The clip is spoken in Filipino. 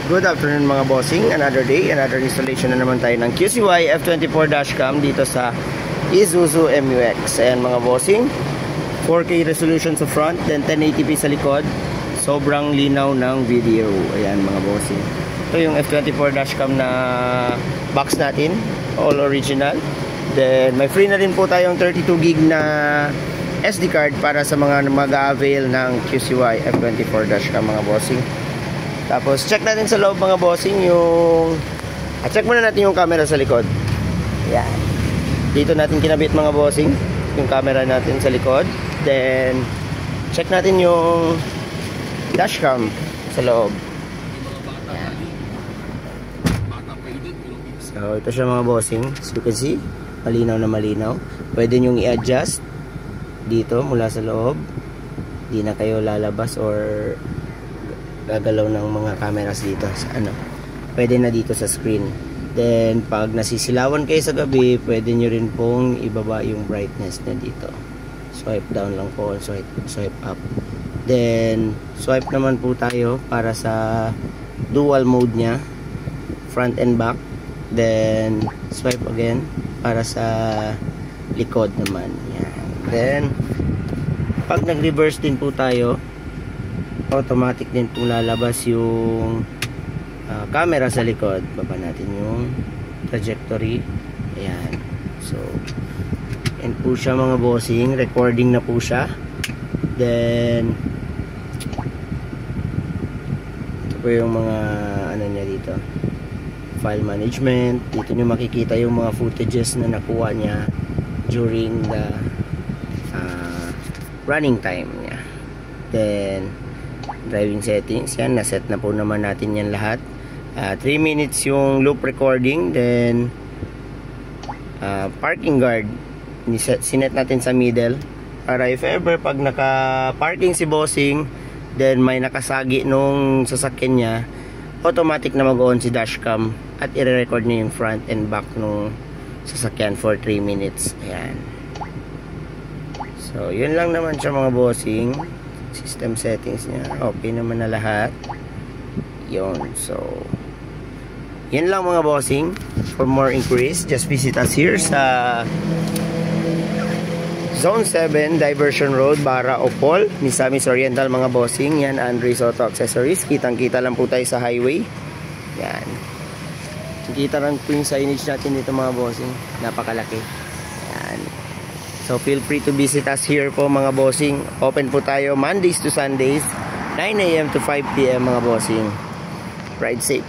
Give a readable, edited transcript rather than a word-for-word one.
Good afternoon mga bossing. Another day, another installation na naman tayo ng QCY F24 dashcam dito sa Isuzu MU-X. Ayan mga bossing, 4K resolution sa front, then 1080p sa likod. Sobrang linaw ng video. Ayan mga bossing. Ito yung F24 dashcam na box natin, all original. Then may free na rin po tayong 32GB na SD card para sa mga mag-avail ng QCY F24 dashcam mga bossing. Tapos check natin sa loob mga bossing yung check muna natin yung camera sa likod. Yan. Dito natin kinabit mga bossing yung camera natin sa likod. Then check natin yung dashcam sa loob. Yan. So ito siya mga bossing. As you can see, malinaw na malinaw. Pwede nyong i-adjust dito mula sa loob. Di na kayo lalabas or gagalaw ng mga cameras dito sa pwede na dito sa screen. Then pag nasisilawan kayo sa gabi, pwede nyo rin pong ibaba yung brightness na dito. Swipe down lang po, swipe up. Then swipe naman po tayo para sa dual mode nya, front and back. Then swipe again para sa likod naman. Yan. Then pag nag-reverse din po tayo, automatic din po lalabas yung camera sa likod. Baba natin yung trajectory. Ayan. So yan po siya mga bossing. Recording na po siya. Then ito po yung mga niya dito, file management. Dito nyo makikita yung mga footages na nakuha niya during the running time niya. Then driving settings, yan, naset na po naman natin yan lahat. 3 minutes yung loop recording. Then parking guard, sinet natin sa middle para if ever pag naka parking si bossing, then may nakasagi nung sasakyan niya, automatic na mag-on si dashcam at i-record niya yung front and back nung sasakyan for 3 minutes. Ayan. So yun lang naman siya mga bossing. System settings niya, okay naman na lahat. Yun. So yun lang mga bossing. For more inquiries, just visit us here sa Zone 7 Diversion Road, Bara, Opol, Misamis Oriental mga bossing. Yan, Andres Auto Accessories. Kitang kita lang po tayo sa highway. Yan, kita lang po yung signage natin dito mga bossing. Napakalaki. Yan. So feel free to visit us here po mga bossing. Open po tayo Mondays to Sundays, 9 AM to 5 PM mga bossing. Ride safe.